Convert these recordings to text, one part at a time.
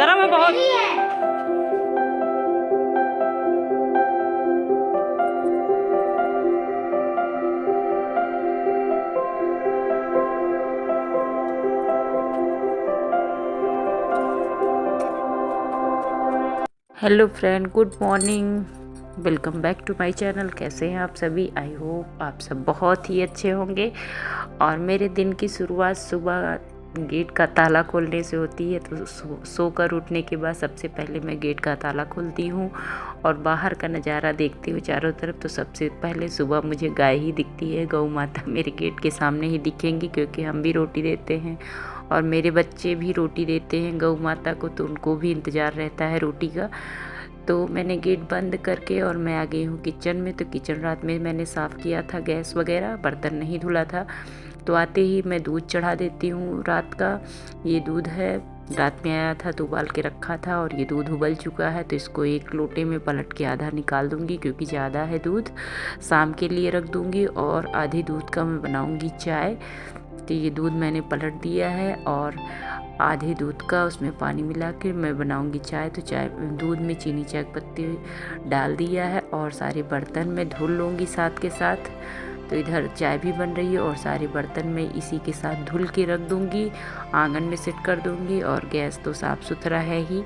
गर्म है बहुत। Hello friend, good morning, welcome back to my channel. कैसे हैं आप सभी? आई होप आप सब बहुत ही अच्छे होंगे। और मेरे दिन की शुरुआत सुबह गेट का ताला खोलने से होती है। तो सोकर उठने के बाद सबसे पहले मैं गेट का ताला खोलती हूँ और बाहर का नज़ारा देखती हूँ चारों तरफ। तो सबसे पहले सुबह मुझे गाय ही दिखती है, गौ माता मेरे गेट के सामने ही दिखेंगी, क्योंकि हम भी रोटी देते हैं और मेरे बच्चे भी रोटी देते हैं गौ माता को, तो उनको भी इंतज़ार रहता है रोटी का। तो मैंने गेट बंद करके और मैं आ गई हूँ किचन में। तो किचन रात में मैंने साफ़ किया था, गैस वगैरह, बर्तन नहीं धुला था। तो आते ही मैं दूध चढ़ा देती हूँ रात का। ये दूध है, रात में आया था तो उबाल के रखा था और ये दूध उबल चुका है। तो इसको एक लोटे में पलट के आधा निकाल दूँगी, क्योंकि ज़्यादा है दूध, शाम के लिए रख दूँगी। और आधी दूध का मैं बनाऊँगी चाय। तो ये दूध मैंने पलट दिया है और आधे दूध का उसमें पानी मिला के मैं बनाऊंगी चाय। तो चाय दूध में चीनी चाय पत्ती डाल दिया है और सारे बर्तन मैं धुल लूँगी साथ के साथ। तो इधर चाय भी बन रही है और सारे बर्तन मैं इसी के साथ धुल के रख दूँगी, आंगन में सेट कर दूँगी। और गैस तो साफ़ सुथरा है ही।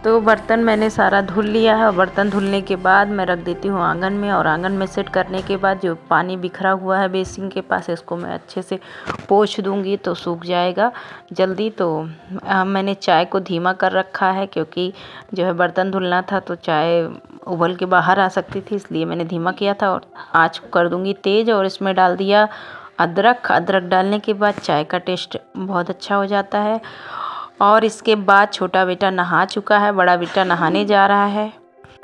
तो बर्तन मैंने सारा धुल लिया है और बर्तन धुलने के बाद मैं रख देती हूँ आंगन में। और आंगन में सेट करने के बाद जो पानी बिखरा हुआ है बेसिन के पास, इसको मैं अच्छे से पोंछ दूँगी तो सूख जाएगा जल्दी। तो मैंने चाय को धीमा कर रखा है, क्योंकि जो है बर्तन धुलना था तो चाय उबल के बाहर आ सकती थी, इसलिए मैंने धीमा किया था। और आँच को कर दूँगी तेज़ और इसमें डाल दिया अदरक। अदरक डालने के बाद चाय का टेस्ट बहुत अच्छा हो जाता है। और इसके बाद छोटा बेटा नहा चुका है, बड़ा बेटा नहाने जा रहा है।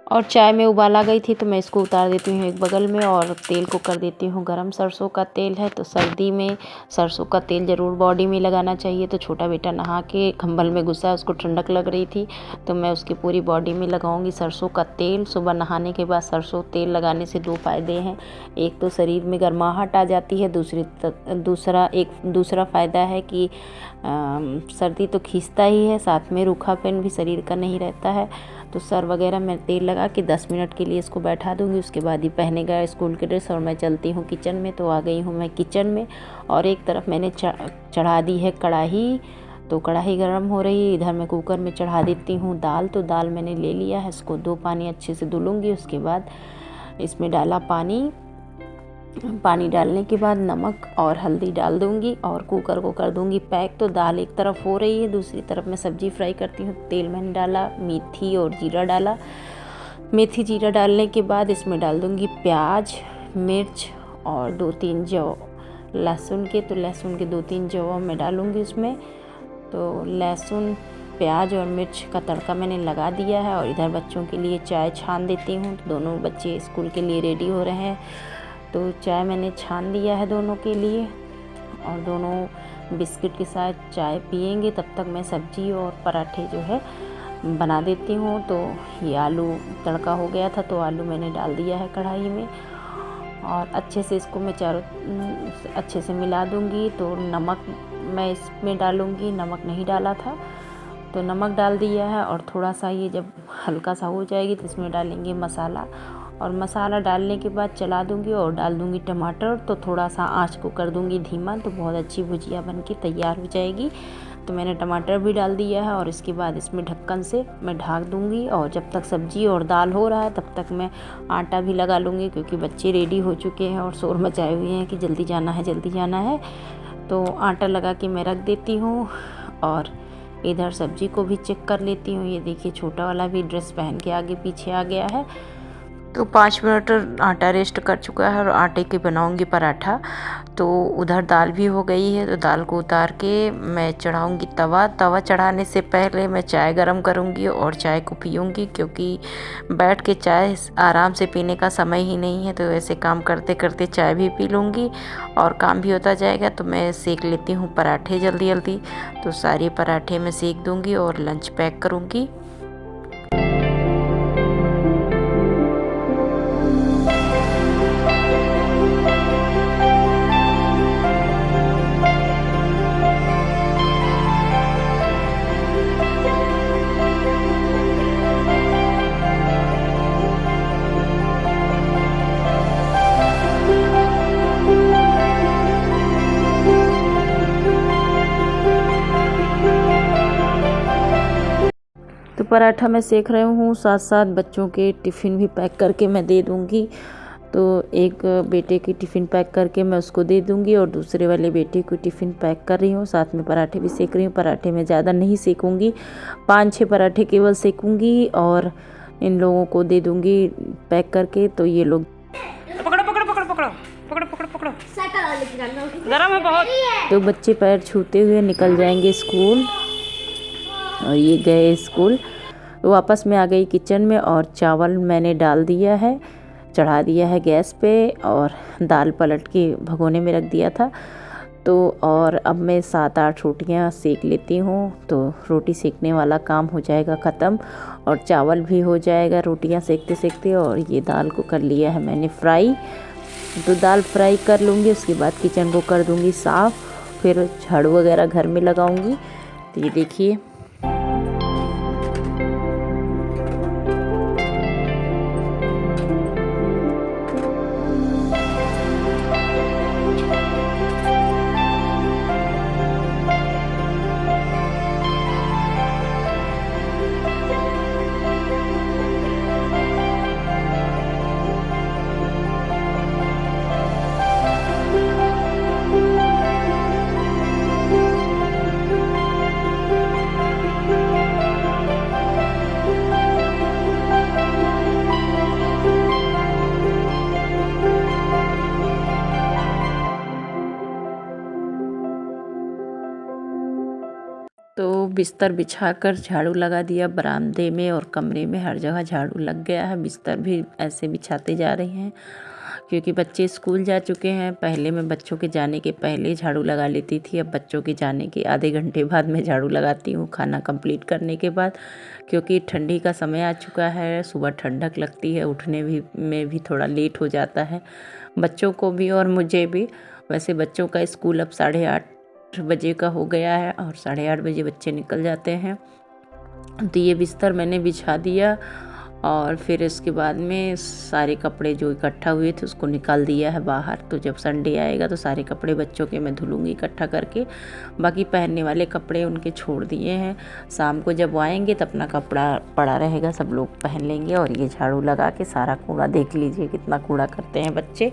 और चाय में उबाल आ गई थी तो मैं इसको उतार देती हूँ एक बगल में और तेल को कर देती हूँ गरम। सरसों का तेल है तो सर्दी में सरसों का तेल ज़रूर बॉडी में लगाना चाहिए। तो छोटा बेटा नहा के कंबल में घुसा, उसको ठंडक लग रही थी, तो मैं उसकी पूरी बॉडी में लगाऊंगी सरसों का तेल। सुबह नहाने के बाद सरसों तेल लगाने से दो फायदे हैं। एक तो शरीर में गर्माहट आ जाती है, दूसरा फ़ायदा है कि सर्दी तो खींचता ही है, साथ में रूखापन भी शरीर का नहीं रहता है। तो सर वगैरह मैं तेल लगा के 10 मिनट के लिए इसको बैठा दूंगी। उसके बाद ही पहनेगा स्कूल के ड्रेस और मैं चलती हूँ किचन में। तो आ गई हूँ मैं किचन में और एक तरफ मैंने चढ़ा दी है कढ़ाई। तो कढ़ाई गर्म हो रही है, इधर मैं कुकर में चढ़ा देती हूँ दाल। तो दाल मैंने ले लिया है, इसको 2 पानी अच्छे से धुलूँगी। उसके बाद इसमें डाला पानी डालने के बाद नमक और हल्दी डाल दूंगी और कुकर को कर दूंगी पैक। तो दाल एक तरफ हो रही है, दूसरी तरफ मैं सब्जी फ्राई करती हूँ। तेल मैंने डाला, मेथी और जीरा डाला। मेथी जीरा डालने के बाद इसमें डाल दूंगी प्याज, मिर्च और 2-3 जौ लहसुन के। तो लहसुन के 2-3 जौ मैं डालूंगी उसमें। तो लहसुन, प्याज और मिर्च का तड़का मैंने लगा दिया है। और इधर बच्चों के लिए चाय छान देती हूँ। तो दोनों बच्चे स्कूल के लिए रेडी हो रहे हैं, तो चाय मैंने छान दिया है दोनों के लिए और दोनों बिस्किट के साथ चाय पियेंगे। तब तक मैं सब्जी और पराठे जो है बना देती हूँ। तो ये आलू तड़का हो गया था, तो आलू मैंने डाल दिया है कढ़ाई में और अच्छे से इसको मैं अच्छे से मिला दूँगी। तो नमक मैं इसमें डालूँगी, नमक नहीं डाला था तो नमक डाल दिया है। और थोड़ा सा ये जब हल्का सा हो जाएगी तो इसमें डालेंगे मसाला। और मसाला डालने के बाद चला दूंगी और डाल दूंगी टमाटर। तो थोड़ा सा आंच को कर दूंगी धीमा, तो बहुत अच्छी भुजिया बन के तैयार हो जाएगी। तो मैंने टमाटर भी डाल दिया है और इसके बाद इसमें ढक्कन से मैं ढक दूंगी। और जब तक सब्जी और दाल हो रहा है तब तक मैं आटा भी लगा लूँगी, क्योंकि बच्चे रेडी हो चुके हैं और शोर मचाए हुए हैं कि जल्दी जाना है जल्दी जाना है। तो आटा लगा के मैं रख देती हूँ और इधर सब्जी को भी चेक कर लेती हूँ। ये देखिए छोटा वाला भी ड्रेस पहन के आगे पीछे आ गया है। तो 5 मिनट आटा रेस्ट कर चुका है और आटे के बनाऊंगी पराठा। तो उधर दाल भी हो गई है, तो दाल को उतार के मैं चढ़ाऊंगी तवा चढ़ाने से पहले मैं चाय गरम करूंगी और चाय को पीऊंगी, क्योंकि बैठ के चाय आराम से पीने का समय ही नहीं है। तो ऐसे काम करते करते चाय भी पी लूँगी और काम भी होता जाएगा। तो मैं सेक लेती हूँ पराठे जल्दी जल्दी। तो सारे पराठे मैं सेक दूँगी और लंच पैक करूँगी। तो पराठा मैं सेक रही हूँ, साथ साथ बच्चों के टिफ़िन भी पैक करके मैं दे दूँगी। तो एक बेटे की टिफ़िन पैक करके मैं उसको दे दूँगी और दूसरे वाले बेटे को टिफ़िन पैक कर रही हूँ। साथ में पराठे भी सेक रही हूँ। पराठे में ज़्यादा नहीं सेकूँगी, 5-6 पराठे केवल सेकूँगी और इन लोगों को दे दूँगी पैक करके। तो ये लोग पकड़ो पकड़ो पकड़ो पकड़ो पकड़ो पकड़ो पकड़ो, गरम है बहुत। तो बच्चे पैर छूते हुए निकल जाएंगे स्कूल। और ये गए स्कूल। वापस में आ गई किचन में और चावल मैंने डाल दिया है, चढ़ा दिया है गैस पे और दाल पलट के भगोने में रख दिया था। तो और अब मैं 7-8 रोटियां सेक लेती हूँ। तो रोटी सेकने वाला काम हो जाएगा ख़त्म और चावल भी हो जाएगा रोटियां सेकते सेकते। और ये दाल को कर लिया है मैंने फ्राई। तो दाल फ्राई कर लूँगी, उसके बाद किचन को कर दूँगी साफ़, फिर झाड़ू वगैरह घर में लगाऊँगी। तो ये देखिए तो बिस्तर बिछाकर झाड़ू लगा दिया बरामदे में और कमरे में, हर जगह झाड़ू लग गया है। बिस्तर भी ऐसे बिछाते जा रहे हैं क्योंकि बच्चे स्कूल जा चुके हैं। पहले मैं बच्चों के जाने के पहले झाड़ू लगा लेती थी, अब बच्चों के जाने के आधे घंटे बाद मैं झाड़ू लगाती हूँ खाना कंप्लीट करने के बाद, क्योंकि ठंडी का समय आ चुका है। सुबह ठंडक लगती है, उठने में भी थोड़ा लेट हो जाता है बच्चों को भी और मुझे भी। वैसे बच्चों का स्कूल अब 8:30 बजे का हो गया है और 8:30 बजे बच्चे निकल जाते हैं। तो ये बिस्तर मैंने बिछा दिया और फिर इसके बाद में सारे कपड़े जो इकट्ठा हुए थे उसको निकाल दिया है बाहर। तो जब संडे आएगा तो सारे कपड़े बच्चों के मैं धुलूँगी इकट्ठा करके। बाकी पहनने वाले कपड़े उनके छोड़ दिए हैं, शाम को जब आएंगे तो अपना कपड़ा पड़ा रहेगा, सब लोग पहन लेंगे। और ये झाड़ू लगा के सारा कूड़ा देख लीजिए कितना कूड़ा करते हैं बच्चे।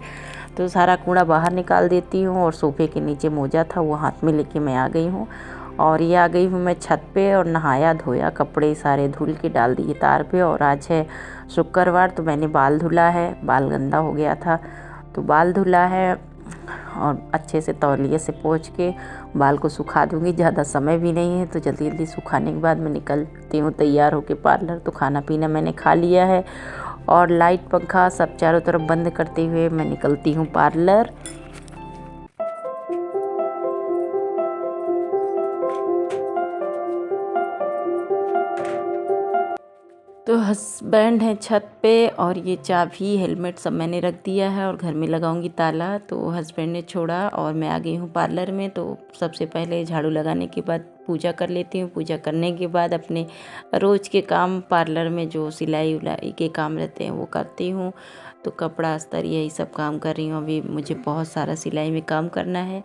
तो सारा कूड़ा बाहर निकाल देती हूँ और सोफे के नीचे मोजा था वो हाथ में लेके मैं आ गई हूँ। और ये आ गई हूँ मैं छत पे और नहाया धोया, कपड़े सारे धुल के डाल दिए तार पे। और आज है शुक्रवार तो मैंने बाल धुला है, बाल गंदा हो गया था तो बाल धुला है और अच्छे से तौलिए से पोंछ के बाल को सुखा दूँगी। ज़्यादा समय भी नहीं है तो जल्दी जल्दी सुखाने के बाद मैं निकलती हूँ तैयार होके पार्लर। तो खाना पीना मैंने खा लिया है और लाइट पंखा सब चारों तरफ बंद करते हुए मैं निकलती हूँ पार्लर। तो हस्बैंड हैं छत पे और ये चाबी हेलमेट सब मैंने रख दिया है और घर में लगाऊंगी ताला। तो हस्बैंड ने छोड़ा और मैं आ गई हूँ पार्लर में। तो सबसे पहले झाड़ू लगाने के बाद पूजा कर लेती हूँ। पूजा करने के बाद अपने रोज़ के काम पार्लर में जो सिलाई उलाई के काम रहते हैं वो करती हूँ। तो कपड़ा अस्तर यही सब काम कर रही हूँ। अभी मुझे बहुत सारा सिलाई में काम करना है।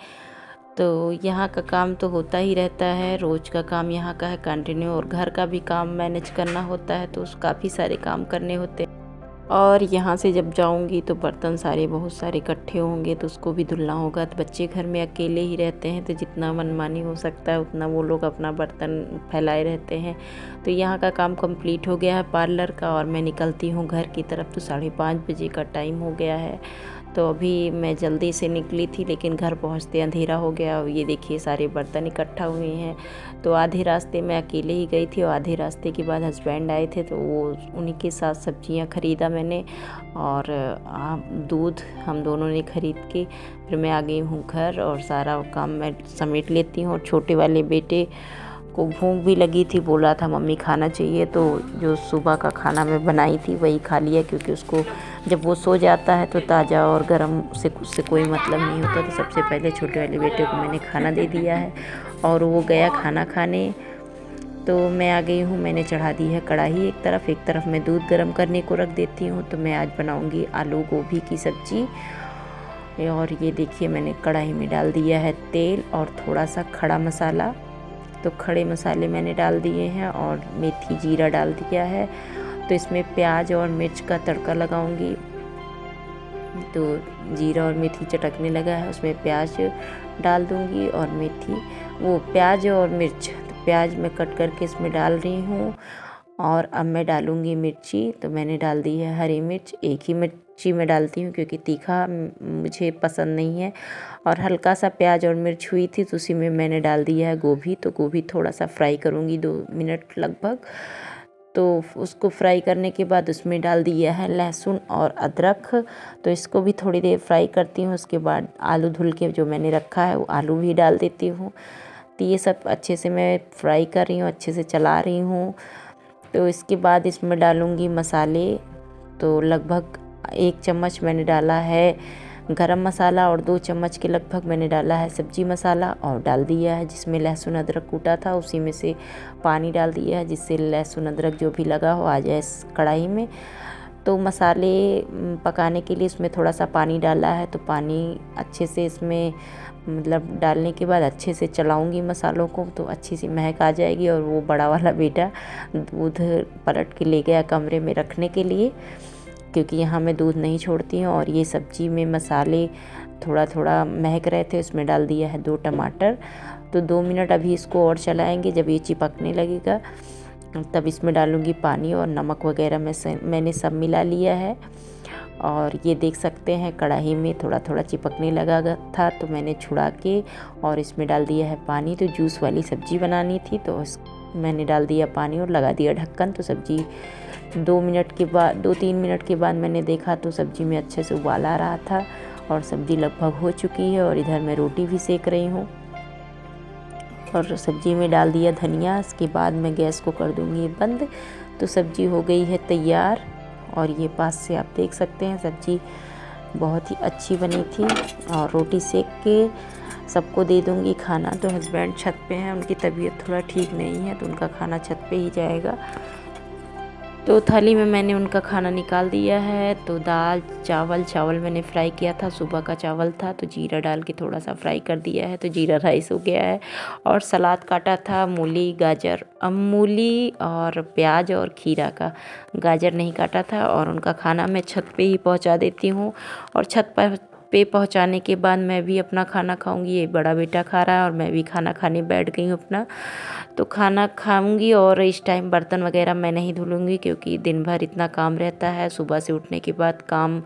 तो यहाँ का काम तो होता ही रहता है, रोज़ का काम यहाँ का है कंटिन्यू। और घर का भी काम मैनेज करना होता है तो काफ़ी सारे काम करने होते हैं। और यहाँ से जब जाऊँगी तो बर्तन सारे बहुत सारे इकट्ठे होंगे तो उसको भी धुलना होगा। तो बच्चे घर में अकेले ही रहते हैं तो जितना मनमानी हो सकता है उतना वो लोग अपना बर्तन फैलाए रहते हैं। तो यहाँ का काम कंप्लीट हो गया है पार्लर का और मैं निकलती हूँ घर की तरफ। तो 5:30 बजे का टाइम हो गया है। तो अभी मैं जल्दी से निकली थी लेकिन घर पहुंचते अंधेरा हो गया। और ये देखिए सारे बर्तन इकट्ठा हुए हैं। तो आधे रास्ते मैं अकेले ही गई थी और आधे रास्ते के बाद हस्बैंड आए थे तो वो उन्हीं के साथ सब्जियां ख़रीदा मैंने और दूध हम दोनों ने ख़रीद के फिर मैं आ गई हूँ घर और सारा काम मैं समेट लेती हूँ। और छोटे वाले बेटे को भूख भी लगी थी, बोला था मम्मी खाना चाहिए। तो जो सुबह का खाना मैं बनाई थी वही खा लिया क्योंकि उसको जब वो सो जाता है तो ताज़ा और गर्म से उससे कोई मतलब नहीं होता। तो सबसे पहले छोटे वाले बेटे को मैंने खाना दे दिया है और वो गया खाना खाने। तो मैं आ गई हूँ, मैंने चढ़ा दी है कढ़ाई एक तरफ मैं दूध गर्म करने को रख देती हूँ। तो मैं आज बनाऊँगी आलू गोभी की सब्ज़ी। और ये देखिए मैंने कढ़ाई में डाल दिया है तेल और थोड़ा सा खड़ा मसाला। तो खड़े मसाले मैंने डाल दिए हैं और मेथी जीरा डाल दिया है। तो इसमें प्याज और मिर्च का तड़का लगाऊंगी। तो जीरा और मेथी चटकने लगा है, उसमें प्याज डाल दूंगी और मेथी वो प्याज और मिर्च। तो प्याज मैं कट करके इसमें डाल रही हूँ और अब मैं डालूंगी मिर्ची। तो मैंने डाल दी है हरी मिर्च, एक ही मिर्ची मैं डालती हूँ क्योंकि तीखा मुझे पसंद नहीं है। और हल्का सा प्याज और मिर्च हुई थी तो उसी में मैंने डाल दिया है गोभी। तो गोभी थोड़ा सा फ्राई करूँगी 2 मिनट लगभग। तो उसको फ्राई करने के बाद उसमें डाल दिया है लहसुन और अदरक। तो इसको भी थोड़ी देर फ्राई करती हूँ। उसके बाद आलू धुल के जो मैंने रखा है वो आलू भी डाल देती हूँ। तो ये सब अच्छे से मैं फ्राई कर रही हूँ, अच्छे से चला रही हूँ। तो इसके बाद इसमें डालूँगी मसाले। तो लगभग 1 चम्मच मैंने डाला है गरम मसाला और 2 चम्मच के लगभग मैंने डाला है सब्जी मसाला और डाल दिया है जिसमें लहसुन अदरक कूटा था उसी में से पानी डाल दिया है जिससे लहसुन अदरक जो भी लगा हो आ जाए इस कढ़ाई में। तो मसाले पकाने के लिए इसमें थोड़ा सा पानी डाला है। तो पानी अच्छे से इसमें मतलब डालने के बाद अच्छे से चलाऊंगी मसालों को तो अच्छी सी महक आ जाएगी। और वो बड़ा वाला बेटा दूध पलट के ले गया कमरे में रखने के लिए क्योंकि यहाँ मैं दूध नहीं छोड़ती हूँ। और ये सब्ज़ी में मसाले थोड़ा थोड़ा महक रहे थे, उसमें डाल दिया है 2 टमाटर। तो 2 मिनट अभी इसको और चलाएंगे। जब ये चिपकने लगेगा तब इसमें डालूँगी पानी और नमक वगैरह मैंने सब मिला लिया है। और ये देख सकते हैं कढ़ाई में थोड़ा थोड़ा चिपकने लगा था तो मैंने छुड़ा के और इसमें डाल दिया है पानी। तो जूस वाली सब्ज़ी बनानी थी तो मैंने डाल दिया पानी और लगा दिया ढक्कन। तो सब्ज़ी 2-3 मिनट के बाद मैंने देखा तो सब्ज़ी में अच्छे से उबाल आ रहा था और सब्ज़ी लगभग हो चुकी है। और इधर मैं रोटी भी सेक रही हूँ और सब्ज़ी में डाल दिया धनिया। इसके बाद मैं गैस को कर दूँगी बंद। तो सब्ज़ी हो गई है तैयार और ये पास से आप देख सकते हैं सब्ज़ी बहुत ही अच्छी बनी थी। और रोटी सेक के सबको दे दूँगी खाना। तो हस्बैंड छत पे हैं, उनकी तबीयत थोड़ा ठीक नहीं है तो उनका खाना छत पे ही जाएगा। तो थाली में मैंने उनका खाना निकाल दिया है। तो दाल चावल मैंने फ्राई किया था, सुबह का चावल था तो जीरा डाल के थोड़ा सा फ्राई कर दिया है तो जीरा राइस हो गया है। और सलाद काटा था मूली और प्याज और खीरा का, गाजर नहीं काटा था। और उनका खाना मैं छत पे ही पहुंचा देती हूँ और छत पे पहुंचाने के बाद मैं भी अपना खाना खाऊंगी। ये बड़ा बेटा खा रहा है और मैं भी खाना खाने बैठ गई हूँ अपना। तो खाना खाऊंगी और इस टाइम बर्तन वगैरह मैं नहीं धुलूंगी क्योंकि दिन भर इतना काम रहता है। सुबह से उठने के बाद काम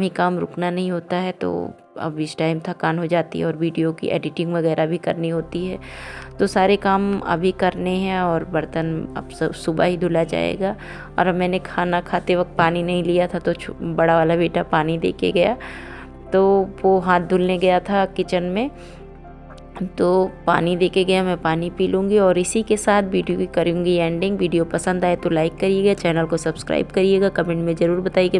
ही काम, रुकना नहीं होता है। तो अब इस टाइम थकान हो जाती है और वीडियो की एडिटिंग वगैरह भी करनी होती है। तो सारे काम अभी करने हैं और बर्तन अब सुबह ही धुला जाएगा। और अब मैंने खाना खाते वक्त पानी नहीं लिया था तो बड़ा वाला बेटा पानी दे के गया। तो वो हाथ धुलने गया था किचन में तो पानी दे के गया, मैं पानी पी लूँगी। और इसी के साथ वीडियो की करूँगी एंडिंग। वीडियो पसंद आए तो लाइक करिएगा, चैनल को सब्सक्राइब करिएगा, कमेंट में ज़रूर बताइएगा।